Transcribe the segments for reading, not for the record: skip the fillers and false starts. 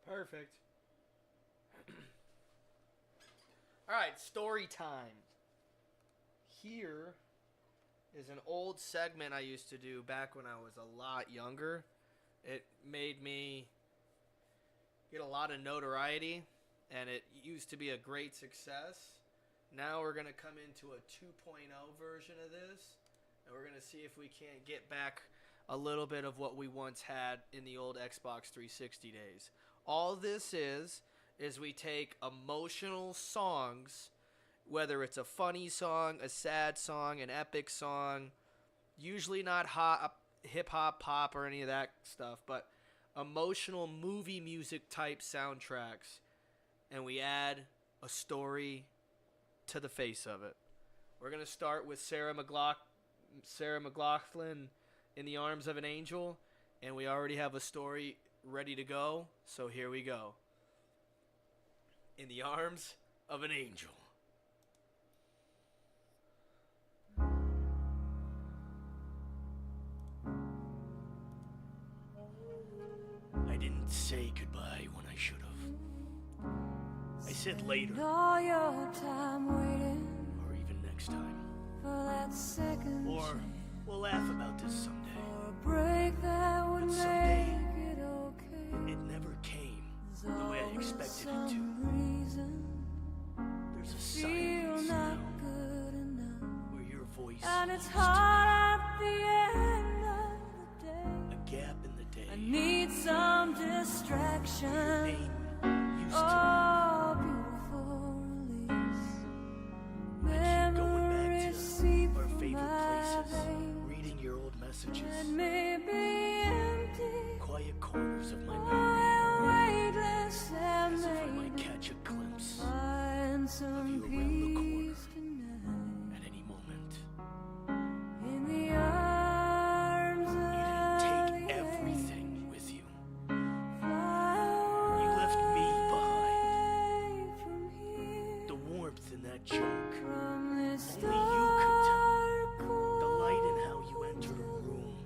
Perfect. Alright, story time. Here is an old segment I used to do back when I was a lot younger. It made me get a lot of notoriety, and it used to be a great success. Now we're going to come into a 2.0 version of this, and we're going to see if we can't get back a little bit of what we once had in the old Xbox 360 days. All this is we take emotional songs, whether it's a funny song, a sad song, an epic song, usually not hip-hop, pop, or any of that stuff, but emotional movie music type soundtracks, and we add a story to the face of it. We're going to start with Sarah McLachlan, In the Arms of an Angel, and we already have a story ready to go, so here we go. In the Arms of an Angel. I didn't say goodbye when I should have. I said later. All your time waiting. Or even next time. For that second or chance. We'll laugh about this someday. For a break that would make it okay. It never came the way I expected it to. There's a silence now where your voice and it's hard at the end of the day. A gap in the day. I need some distraction. Your name used to beautiful release. I keep going back to our favorite places, reading your old messages. And maybe empty quiet corners of my memory. As if I might catch a glimpse of you around the corner at any moment. In the arms you didn't take everything with you. You left me behind. The warmth in that joke, only you could tell. The light in how you entered a room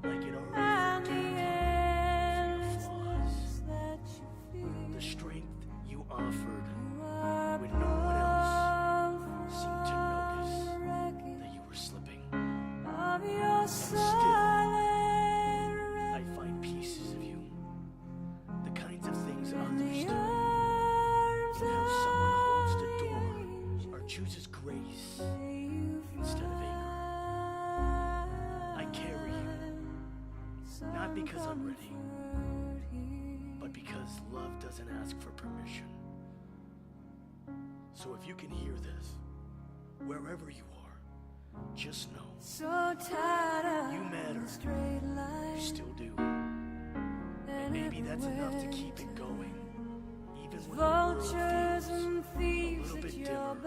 like it already forgave you for your flaws. The strength you offered when no one else seemed to notice that you were slipping. And still, I find pieces of you, the kinds of things others do, and how someone holds the door or chooses grace instead of anger. I carry you, not because I'm ready, but because love doesn't ask for permission. So if you can hear this, wherever you are, just know you matter. You still do. And maybe that's enough to keep it going, even when the world feels a little bit dimmer, a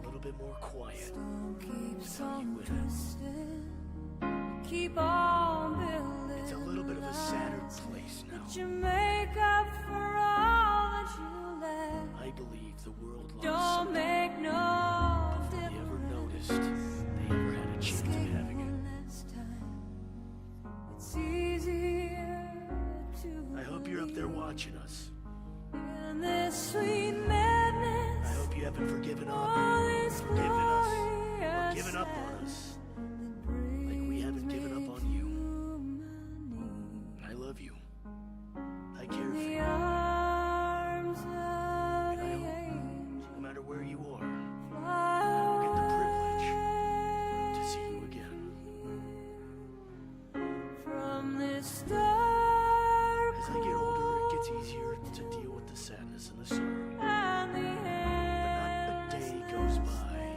little bit more quiet. Without you in it. Keep on building. It's a little bit of a sadder place now. You make up for all that you left. I believe the world lost something make no before they ever noticed they ever had a chance of having it. It's easier to I hope you're up there watching us. In this sweet madness, I hope you haven't forgiven us, or given up on us, like we haven't given up on you. I love you. I care for you. And I hope, no matter where you are, I will get the privilege to see you again. From this dark as I get older, it gets easier to deal with the sadness and the sorrow. But not a day goes by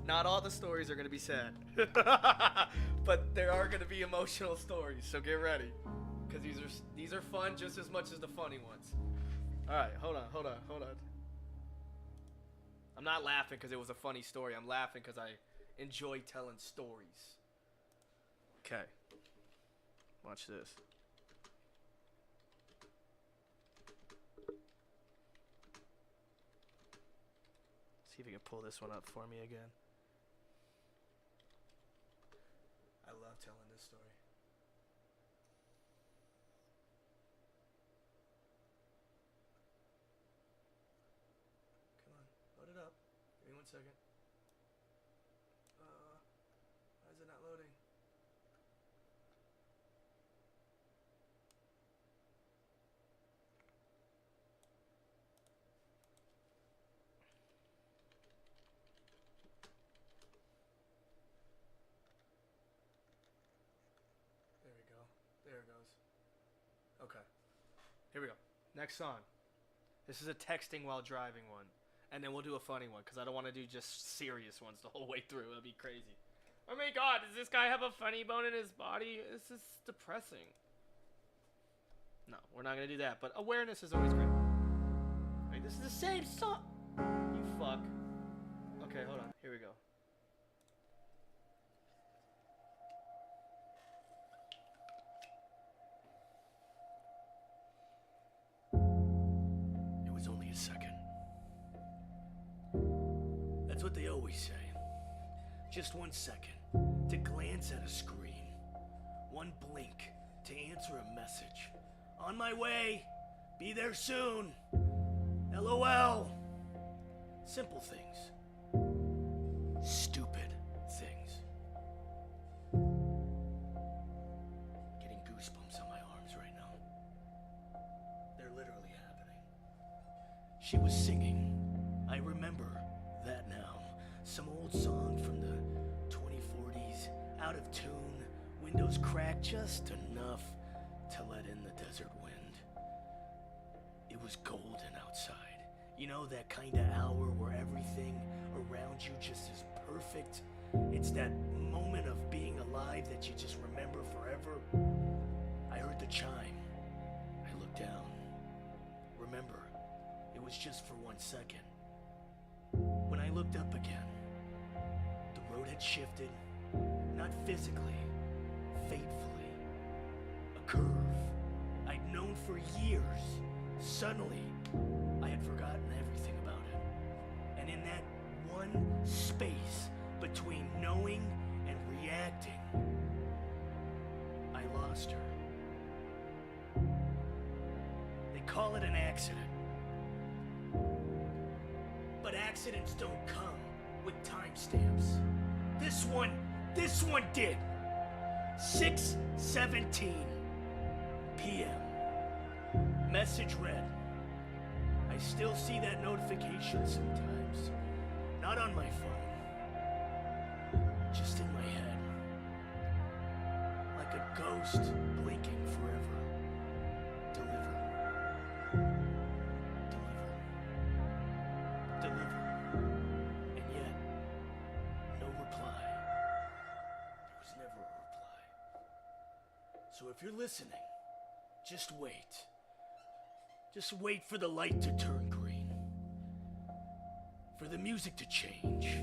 Not all the stories are going to be sad. But there are going to be emotional stories, so get ready. Because these are fun just as much as the funny ones. Alright, hold on. I'm not laughing because it was a funny story. I'm laughing because I enjoy telling stories. Okay. Watch this. See if you can pull this one up for me again. I love telling this story. Come on, load it up. Give me 1 second. Why is it not loading? There it goes. Okay. Here we go. Next song. This is a texting while driving one. And then we'll do a funny one because I don't want to do just serious ones the whole way through. It'll be crazy. Oh my god, does this guy have a funny bone in his body? This is depressing. No, we're not going to do that. But awareness is always great. Wait, this is the same song. You fuck. Okay, hold on. Here we go. Second. That's what they always say. Just 1 second to glance at a screen. 1 blink to answer a message. On my way. Be there soon. LOL. Simple things. Stupid things. Getting goosebumps on my arms right now. They're literally happening. She was singing. I remember that now. Some old song from the 2040s. Out of tune. Windows cracked just enough to let in the desert wind. It was golden outside. You know, that kind of hour where everything around you just is perfect. It's that moment of being alive that you just remember forever. I heard the chime. I looked down. Remember, it was just for 1 second. When I looked up again, the road had shifted, not physically, fatefully. A curve I'd known for years. Suddenly, I had forgotten everything about it. And in that one space between knowing and reacting, I lost her. They call it an accident. But accidents don't come with timestamps. This one did. 6:17 p.m. Message read. I still see that notification sometimes. Not on my phone. Just in my head. Like a ghost blinking forever. Deliver. And yet, no reply. There was never a reply. So if you're listening, just wait. Just wait for the light to turn green. For the music to change.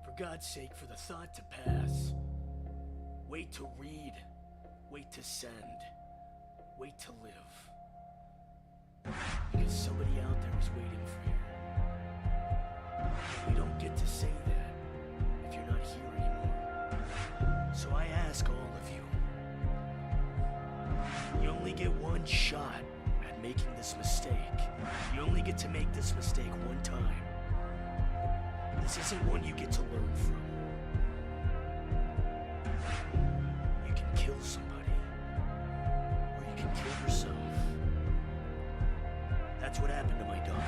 For God's sake, for the thought to pass. Wait to read. Wait to send. Wait to live. Because somebody out there is waiting for you. And you don't get to say that if you're not here anymore. So I ask all of you. You only get one shot at making this mistake. You only get to make this mistake one time. This isn't one you get to learn from. You can kill somebody. Or you can kill yourself. That's what happened to my daughter.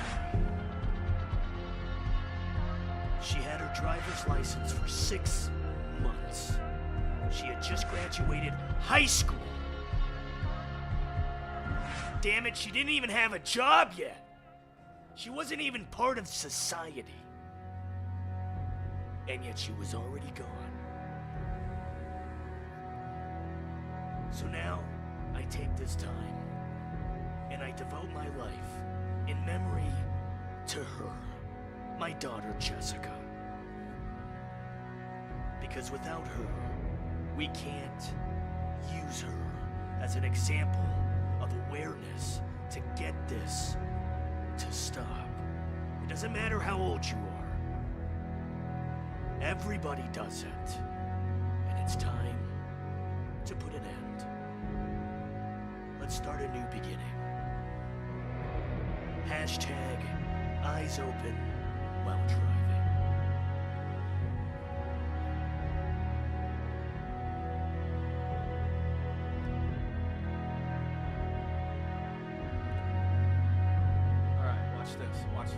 She had her driver's license for 6 months. She had just graduated high school. Damn it, she didn't even have a job yet. She wasn't even part of society. and yet she was already gone. So now, I take this time, and I devote my life in memory to her, my daughter Jessica. Because without her, we can't use her as an example of awareness to get this to stop. It doesn't matter how old you are. Everybody does it. And it's time to put an end. Let's start a new beginning. Hashtag eyes open while driving. Watch this. Watch this.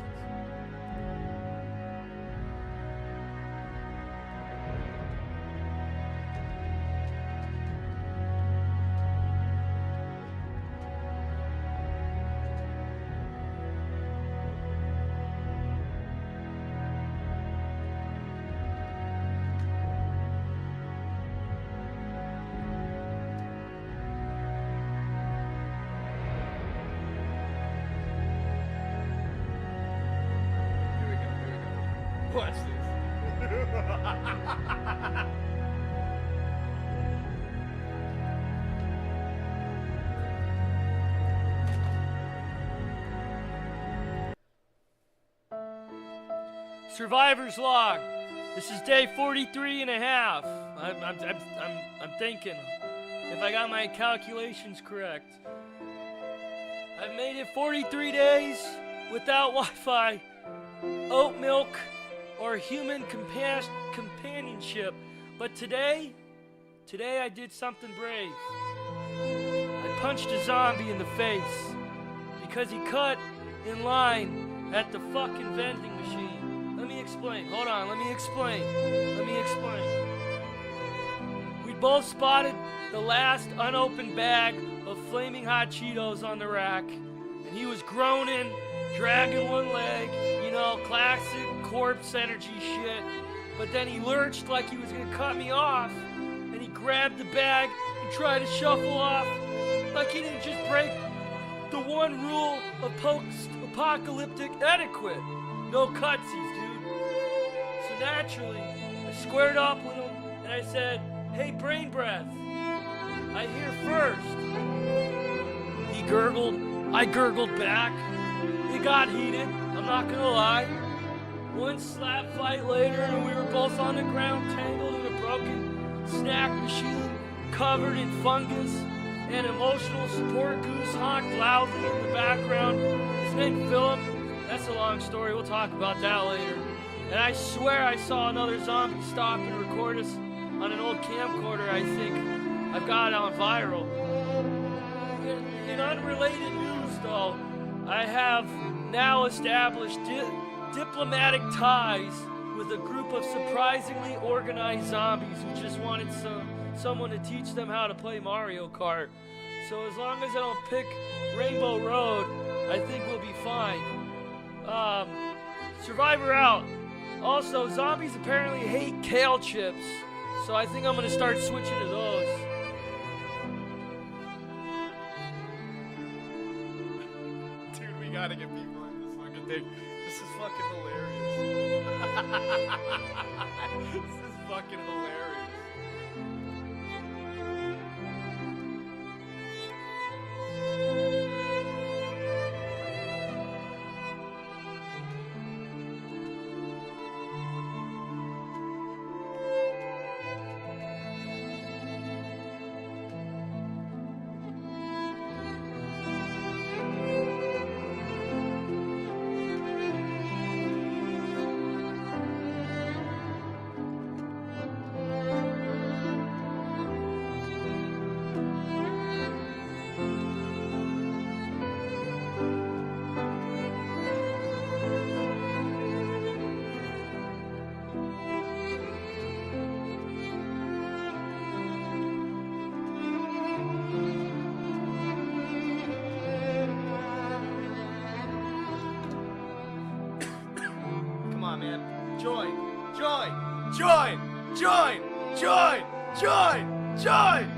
Survivor's log. This is day 43 and a half. I'm thinking, if I got my calculations correct. I've made it 43 days without Wi-Fi, oat milk, or human companionship. But today I did something brave. I punched a zombie in the face because he cut in line at the fucking vending machine. Let me explain. Hold on, let me explain. We both spotted the last unopened bag of flaming hot Cheetos on the rack, and he was groaning, dragging one leg, classic corpse energy shit. But then he lurched like he was gonna cut me off, and he grabbed the bag and tried to shuffle off like he didn't just break the one rule of post-apocalyptic etiquette. No cutsies, dude. So naturally, I squared up with him and I said, "Hey, brain breath, I hear first." He gurgled, I gurgled back. It got heated, I'm not gonna lie. One slap fight later, and we were both on the ground, tangled in a broken snack machine, covered in fungus, and emotional support goose honked loudly in the background. His name Philip. That's a long story, we'll talk about that later. And I swear I saw another zombie stop and record us on an old camcorder. I think I've got it on viral. In unrelated news, though, I have now established diplomatic ties with a group of surprisingly organized zombies who just wanted someone to teach them how to play Mario Kart. So as long as I don't pick Rainbow Road, I think we'll be fine. Survivor out. Also, zombies apparently hate kale chips, so I think I'm gonna start switching to those. Dude, we gotta get people in this fucking thing. This is fucking hilarious. This is fucking hilarious. Join! Join! Join! Join! Join!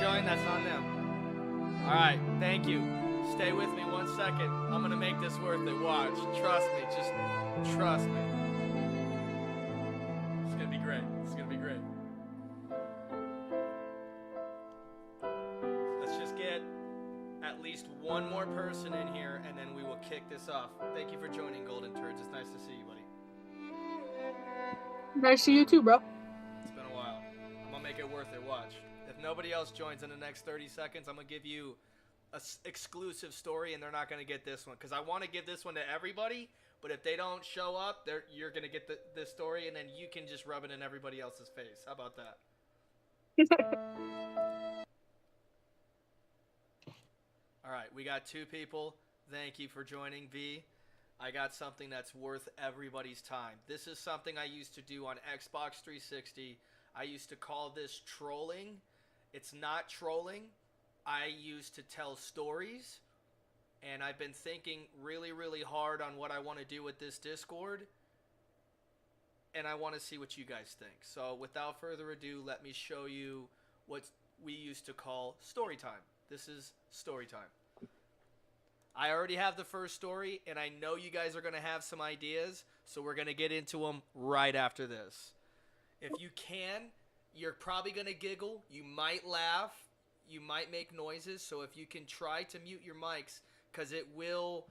Join, that's on them. Alright, thank you. Stay with me 1 second. I'm gonna make this worth it. Watch. Trust me. Just trust me. It's gonna be great. It's gonna be great. Let's just get at least one more person in here and then we will kick this off. Thank you for joining Golden Turds. It's nice to see you, buddy. Nice to see you too, bro. It's been a while. I'm gonna make it worth it. Watch. If nobody else joins in the next 30 seconds, I'm going to give you an exclusive story, and they're not going to get this one. Because I want to give this one to everybody, but if they don't show up, you're going to get this story, and then you can just rub it in everybody else's face. How about that? All right, we got 2 people. Thank you for joining, V. I got something that's worth everybody's time. This is something I used to do on Xbox 360. I used to call this trolling. It's not trolling. I used to tell stories, and I've been thinking really, really hard on what I want to do with this Discord, and I want to see what you guys think. So without further ado, let me show you what we used to call story time. This is story time. I already have the first story, and I know you guys are going to have some ideas, so we're going to get into them right after this. If you can, you're probably going to giggle. You might laugh. You might make noises. So if you can try to mute your mics, because it will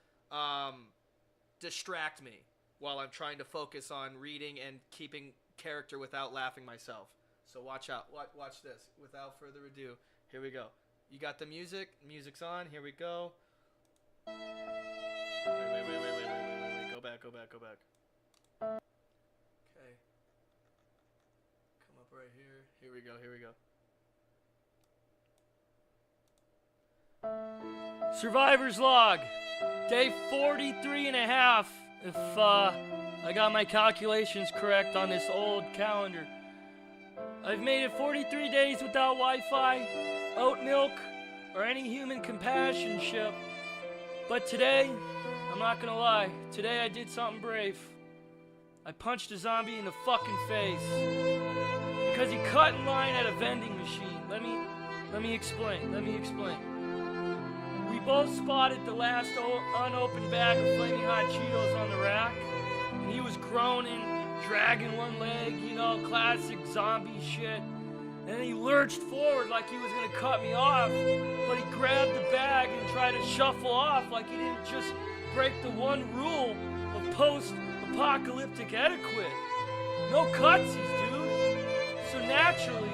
distract me while I'm trying to focus on reading and keeping character without laughing myself. So watch out. Watch this. Without further ado, here we go. You got the music. Music's on. Here we go. Wait. Go back. Okay. Come up right here. Here we go. Survivor's log, day 43 and a half, if I got my calculations correct on this old calendar. I've made it 43 days without Wi-Fi, oat milk, or any human companionship. But today, I'm not gonna lie, today I did something brave. I punched a zombie in the fucking face because he cut in line at a vending machine. Let me explain. We both spotted the last unopened bag of flaming hot Cheetos on the rack, and he was groaning, dragging one leg, classic zombie shit. And then he lurched forward like he was gonna cut me off, but he grabbed the bag and tried to shuffle off like he didn't just break the one rule of post-apocalyptic etiquette. No cutsies, dude. So naturally,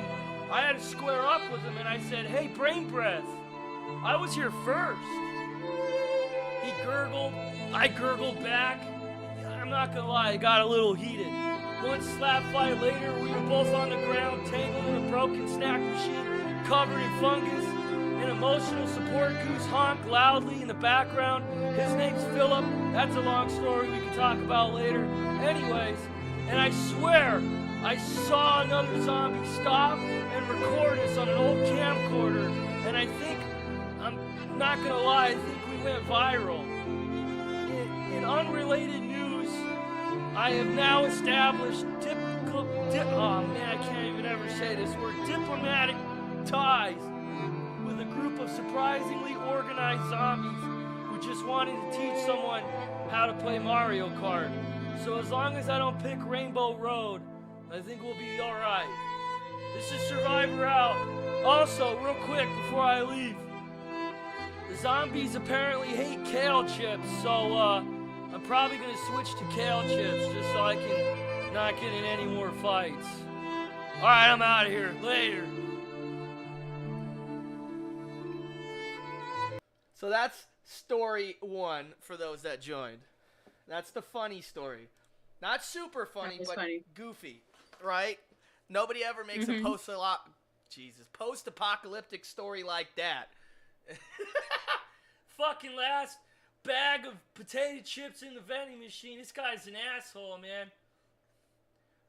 I had to square up with him and I said, "Hey, brain breath, I was here first." He gurgled, I gurgled back. I'm not gonna lie, it got a little heated. One slap fight later, we were both on the ground, tangled in a broken snack machine, covered in fungus. An emotional support goose honked loudly in the background. His name's Philip. That's a long story we can talk about later. Anyways, and I swear, I saw another zombie stop and record us on an old camcorder. And I think, I'm not gonna lie, I think we went viral. In unrelated news, I have now established I can't even ever say this word, diplomatic ties with a group of surprisingly organized zombies who just wanted to teach someone how to play Mario Kart. So as long as I don't pick Rainbow Road, I think we'll be alright. This is Survivor out. Also, real quick before I leave, the zombies apparently hate kale chips, so I'm probably gonna switch to kale chips just so I can not get in any more fights. Alright, I'm out of here. Later. So that's story 1 for those that joined. That's the funny story. Not super funny, but funny. goofy, right? Nobody ever makes a post-apocalyptic story like that. Fucking last bag of potato chips in the vending machine. This guy's an asshole, man.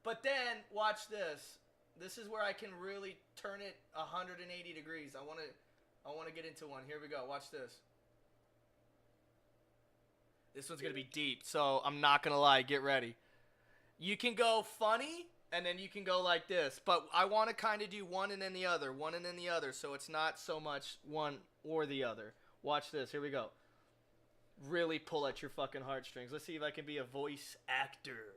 But then, watch this. This is where I can really turn it 180 degrees. I want to get into one. Here we go. Watch this. This one's going to be deep, so I'm not going to lie. Get ready. You can go funny, and then you can go like this. But I want to kind of do one and then the other, one and then the other, so it's not so much one or the other. Watch this. Here we go. Really pull at your fucking heartstrings. Let's see if I can be a voice actor.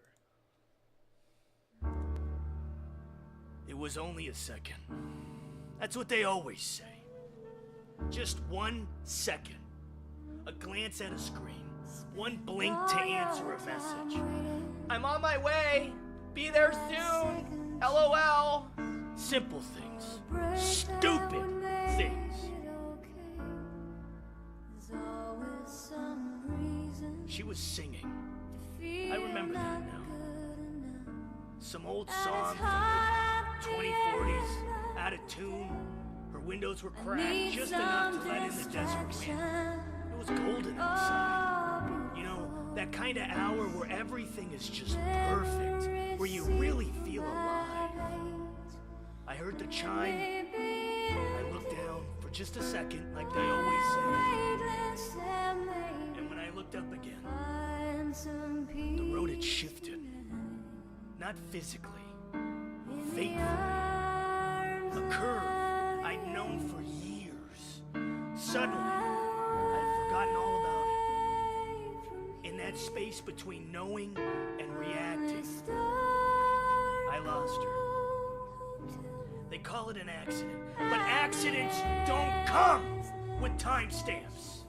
It was only a second. That's what they always say. Just 1 second. A glance at a screen. One blink to answer a message. I'm on my way. Be there soon. LOL. Simple things. Stupid things. She was singing. I remember that now. Some old song from the 2040s, out of tune. Her windows were cracked just enough to let in the desert wind. It was golden outside. You know, that kind of hour where everything is just perfect, where you really feel alive. I heard the chime. I looked down for just a second, like they always say. And when I looked up again, the road had shifted. Not physically, fatefully. A curve I'd known for years. Suddenly, I'd forgotten all about it. In that space between knowing and reacting, I lost her. They call it an accident, but accidents don't come with timestamps.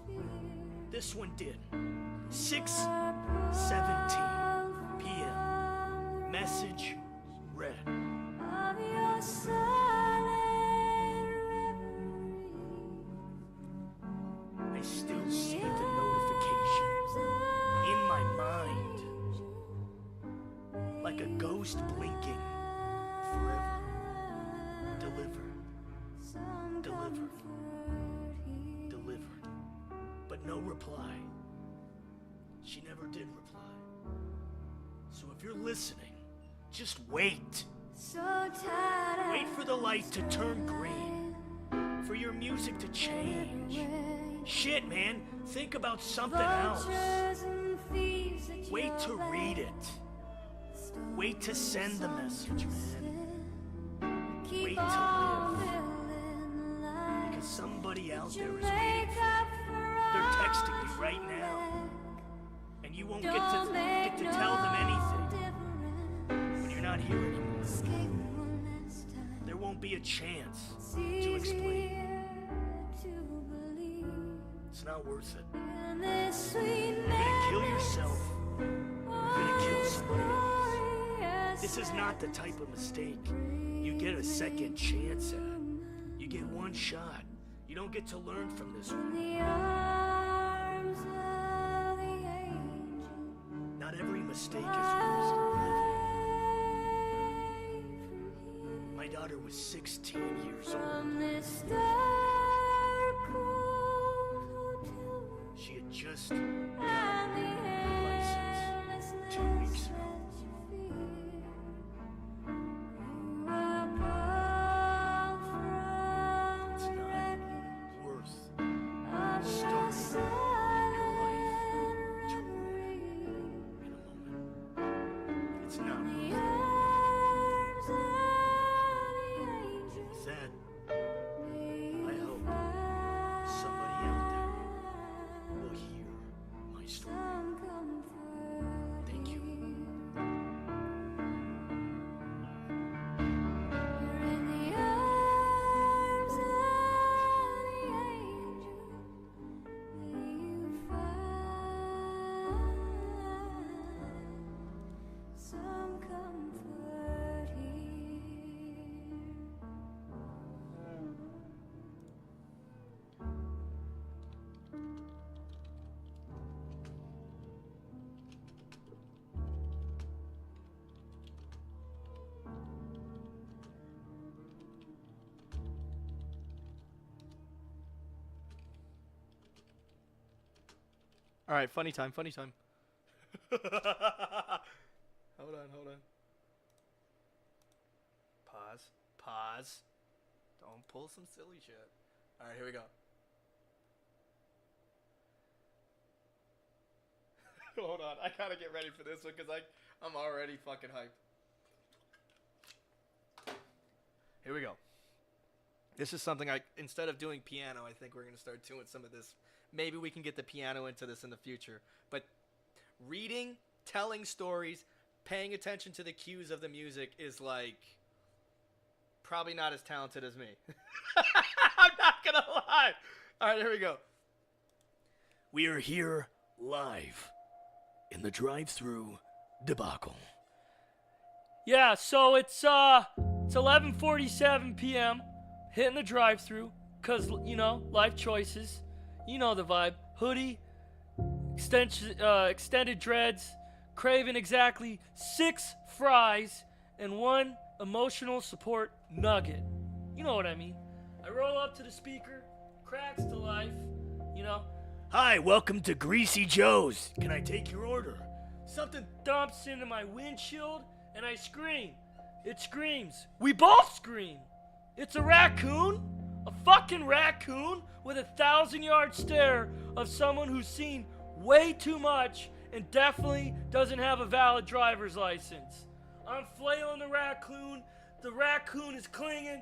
This one did. 6:17 p.m. Message read. I still see the notification in my mind, like a ghost blinking forever. Delivered. Delivered. Delivered. But no reply. She never did reply. So if you're listening, just wait. Wait for the light to turn green. For your music to change. Shit, man. Think about something else. Wait to read it. Wait to send the message, man. Wait to live. Because somebody out there is waiting for you. They're texting you right now. And you won't get to tell them anything. When you're not here anymore. There won't be a chance to explain. It's not worth it. You're gonna kill yourself. You're gonna kill somebody else. This is not the type of mistake you get a second chance at. You get one shot. You don't get to learn from this one. Not every mistake is worth living. My daughter was 16 years old. She had just gotten her license 2 weeks ago. It's not worth starting your life to ruin in a moment. It's not worth it. With that, I hope somebody out there will hear my story. Thank you. Some come All right, funny time. Hold on. Pause. Don't pull some silly shit. All right, here we go. Hold on, I gotta get ready for this one because I'm already fucking hyped. Here we go. This is something instead of doing piano, I think we're gonna start doing some of this. Maybe we can get the piano into this in the future. But reading, telling stories, paying attention to the cues of the music is like probably not as talented as me. I'm not gonna lie. All right, here we go. We are here live in the drive-through debacle. Yeah, so it's 11:47 p.m. hitting the drive-through cuz life choices. You know the vibe. Hoodie, extended dreads, craving exactly 6 fries and 1 emotional support nugget. You know what I mean. I roll up to the speaker, cracks to life, Hi, welcome to Greasy Joe's. Can I take your order? Something dumps into my windshield and I scream. It screams. We both scream. It's a raccoon. A fucking raccoon with a 1,000-yard stare of someone who's seen way too much and definitely doesn't have a valid driver's license. I'm flailing the raccoon. The raccoon is clinging.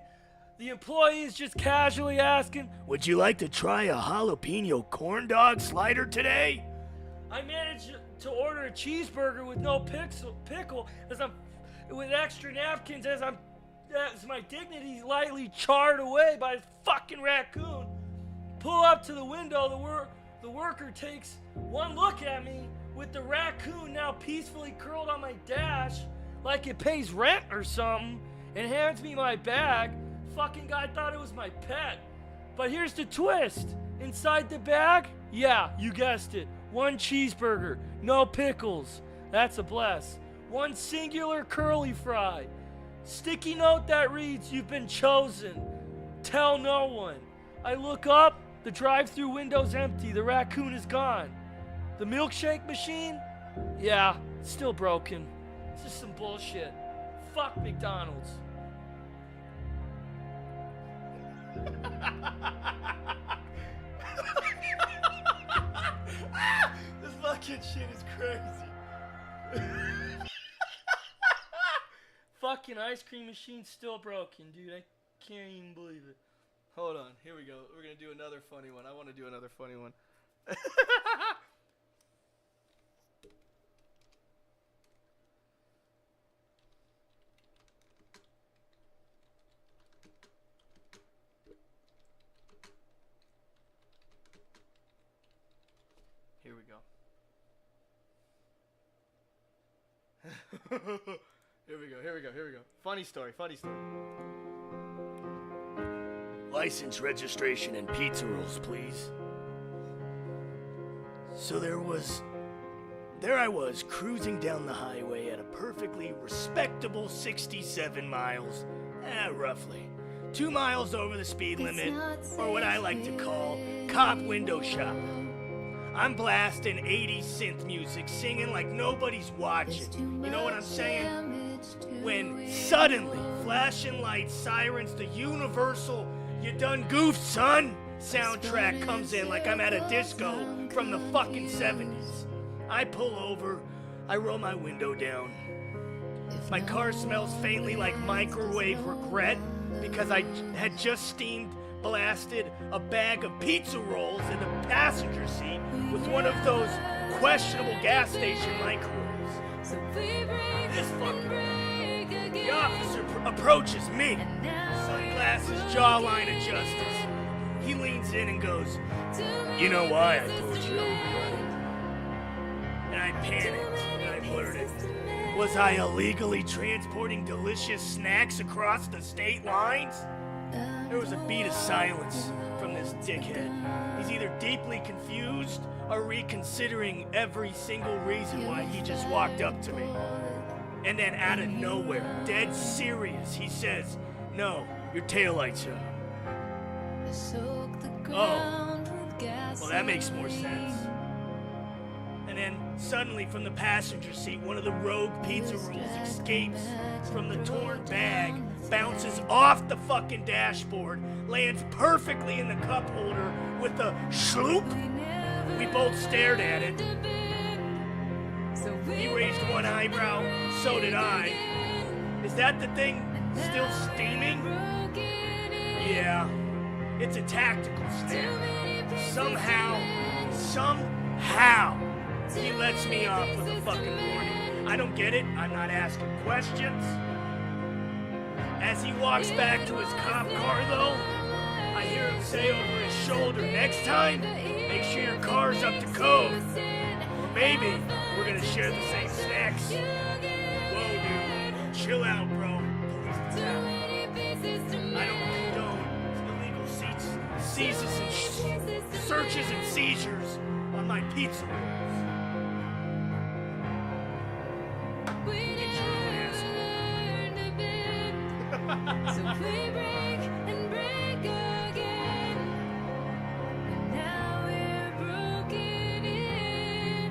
The employee is just casually asking, Would you like to try a jalapeno corn dog slider today? I managed to order a cheeseburger with no pickle as I'm with extra napkins as my dignity is lightly charred away by a fucking raccoon. Pull up to the window, the worker takes one look at me with the raccoon now peacefully curled on my dash like it pays rent or something and hands me my bag. Fucking guy thought it was my pet. But here's the twist. Inside the bag, yeah, you guessed it, 1 cheeseburger, no pickles. That's a bless. 1 singular curly fry. Sticky note that reads, you've been chosen. Tell no one. I look up, the drive-through window's empty, the raccoon is gone. The milkshake machine? Yeah, it's still broken. It's just some bullshit. Fuck McDonald's. This fucking shit is crazy. Fucking ice cream machine's still broken, dude. I can't even believe it. Hold on, here we go. We're gonna do another funny one. I want to do another funny one. Here we go. Here we go. Funny story. License, registration, and pizza rolls, please. So there I was, cruising down the highway at a perfectly respectable 67 miles, roughly. 2 miles over the speed limit, or what I like to call cop window shop. I'm blasting 80s synth music, singing like nobody's watching. You know what I'm saying? When suddenly, flashing lights, sirens, the universal "You done goofed, son" soundtrack comes in like I'm at a disco from the fucking 70s. I pull over, I roll my window down. My car smells faintly like microwave regret because I had just blasted a bag of pizza rolls in the passenger seat with one of those questionable gas station microwaves. This fucking... The officer approaches me, sunglasses, jawline adjusters. He leans in and goes, "You know why I pulled you over, right?" And I panicked and I blurted, "Was I illegally transporting delicious snacks across the state lines?" There was a beat of silence from this dickhead. He's either deeply confused or reconsidering every single reason why he just walked up to me. And then out of nowhere, dead serious, he says, "No, your taillight's up." Oh, well, that makes more sense. And then suddenly from the passenger seat, one of the rogue pizza rolls escapes from the torn bag, bounces off the fucking dashboard, lands perfectly in the cup holder with a schloop. We both stared at it. He raised one eyebrow, so did I. Is that the thing still steaming? Yeah, it's a tactical snap. Somehow, he lets me off with a fucking warning. I don't get it. I'm not asking questions. As he walks back to his cop car, though, I hear him say over his shoulder, next time, make sure your car's up to code. Or maybe we're gonna share the same snacks. Whoa, dude. Chill out, bro. Police brutality. I don't condone illegal seizures and searches and seizures on my pizza rolls. So we break and break again, and now we're broken in.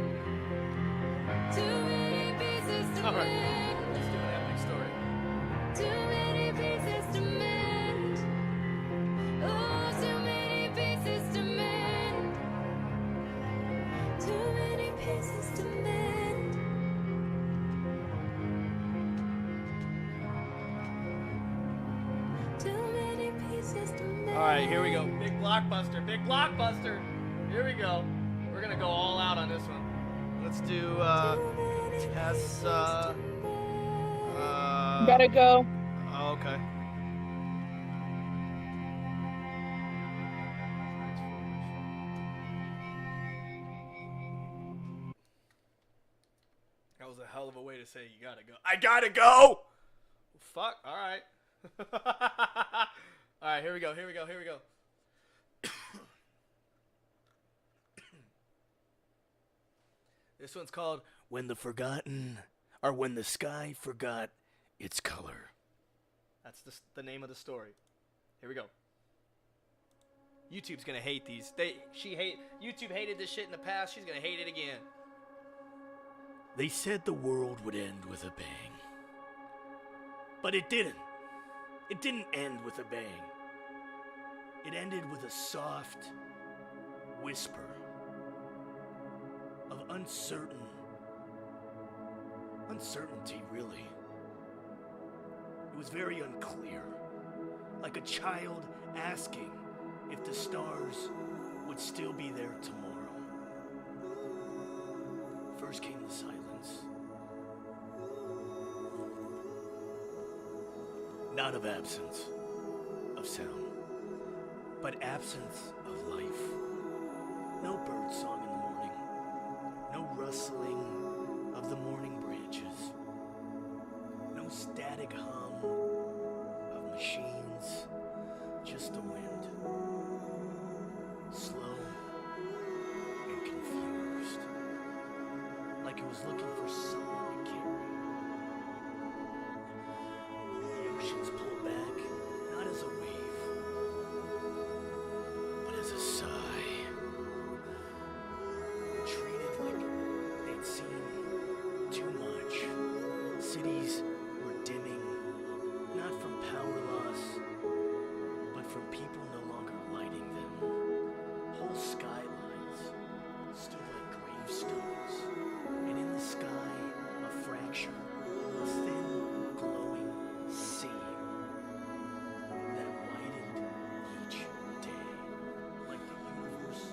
Too many pieces to All right, mend. let's do an epic story. Too many pieces to mend. Oh, too many pieces to mend. Too many pieces to mend. Too many pieces to mend. All right, here we go. Big blockbuster. Big blockbuster. Here we go. We're gonna go all out on this one. Let's do Tessa. Gotta go. Oh, okay. That was a hell of a way to say you gotta go. I gotta go! Fuck, alright. Alright, here we go. This one's called When the sky forgot its color. That's the name of the story. Here we go. YouTube's gonna hate these. YouTube hated this shit in the past. She's gonna hate it again. They said the world would end with a bang. But it didn't. It didn't end with a bang. It ended with a soft whisper of uncertainty, really. It was very unclear, like a child asking if the stars would still be there tomorrow. First came the silence. Not of absence of sound, but absence of life. No bird song in the morning, no rustling of the morning branches, no static hum of machines, just the wind, slow and confused, like it was looking for someone to carry. The oceans pulled back, not as a wave, but as a sigh. Treated like they'd seen too much. Cities were dimming, not from power loss, but from people no longer lighting them. Whole skylines stood like gravestones, and in the sky, a fracture, a thin, glowing seam that widened each day, like the universe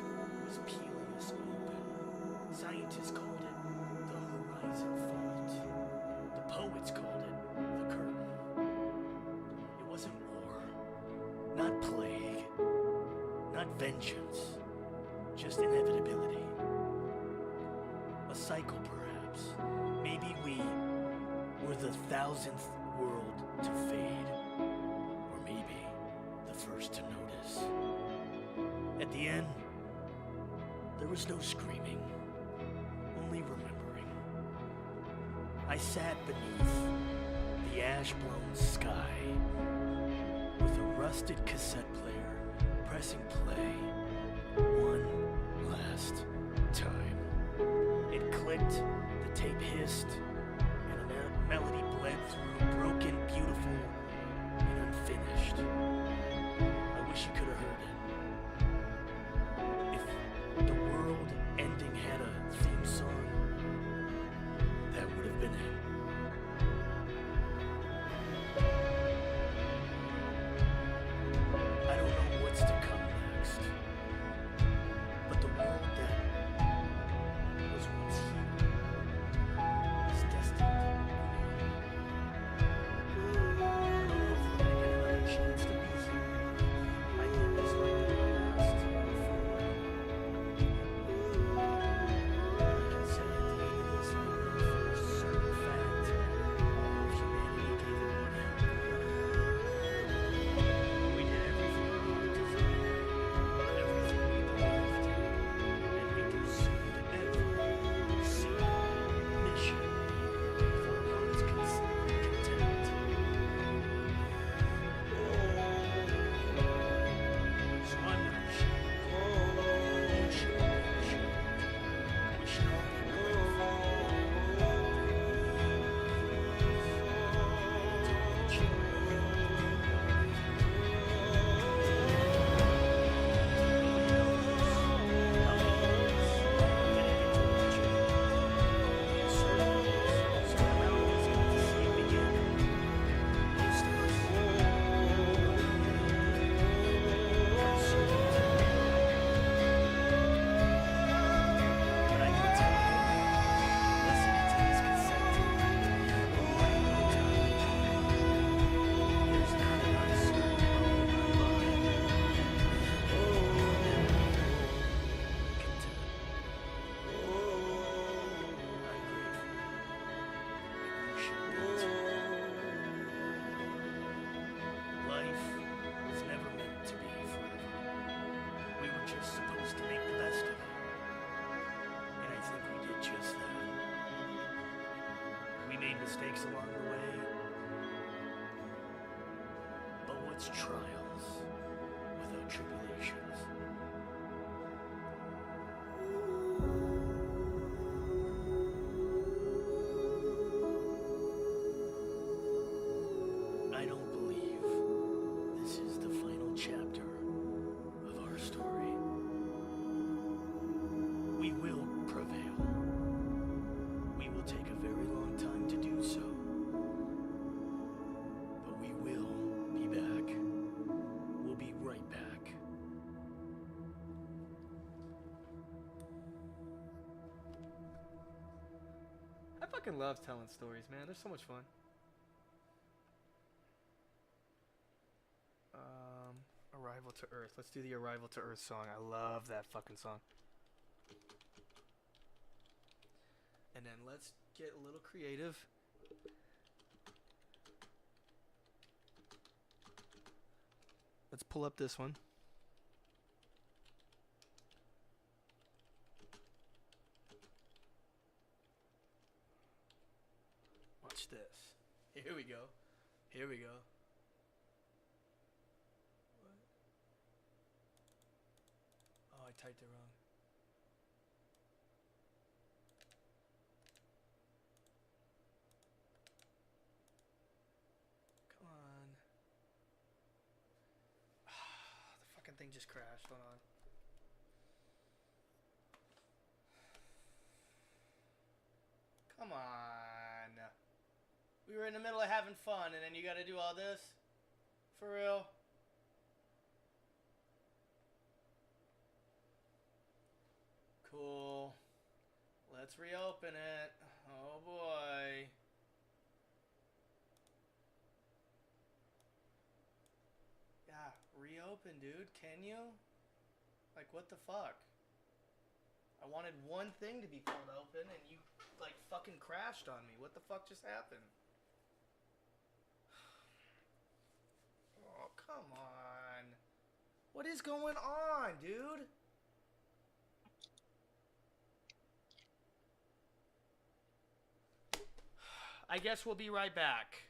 was peeling us open. Scientists called it the horizon fault. The poets called it the curtain. It wasn't war, not plague, not vengeance, just inevitability. A cycle, perhaps. Maybe we were the 1000th world to fade, or maybe the first to notice. At the end, there was no screaming, only remembering. I sat beneath the ash-blown sky with a rusted cassette player, pressing play one last time. It clicked, the tape hissed, and a melody bled through, broken, beautiful, and unfinished. I wish you could have heard it. If the world ending had a theme song, that would have been it. I don't know what's to come next, but the world that was once here is destined to be. I don't know if we're gonna get another chance to be here. I think this might be the last for a while. I can say at the end of this, I know for a certain fact all of humanity gave it one hand. We did everything we desired, everything we believed in, and we pursued every single mission with our hearts content. So I'm not ashamed. You should be ashamed. We should all be grateful. But I can tell you, listening to this cassette tape, one more time, there's not an uncertain bone in my body. Content. I'm grateful. And you should be too. Life was never meant to be forever. We were just supposed to make the best of it. And I think we did just that. We made mistakes along the way. But what's trials without tribulations? I don't believe this is the final chapter of our story. We will prevail. We will take a very long time to do so. But we will be back. We'll be right back. I fucking love telling stories, man. They're so much fun. Arrival to Earth. Let's do the Arrival to Earth song. I love that fucking song. And then let's get a little creative. Let's pull up this one. Watch this. Here we go. Here we go. What? Oh, I typed it wrong. Come on. The fucking thing just crashed. Hold on. Come on. We were in the middle of having fun and then you gotta do all this? For real? Cool. Let's reopen it. Oh boy. Yeah, reopen, dude. Can you? Like, what the fuck? I wanted one thing to be pulled open and you, like, fucking crashed on me. What the fuck just happened? Oh, come on. What is going on, dude? I guess we'll be right back.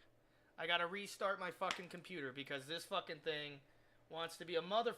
I gotta restart my fucking computer because this fucking thing wants to be a motherfucker.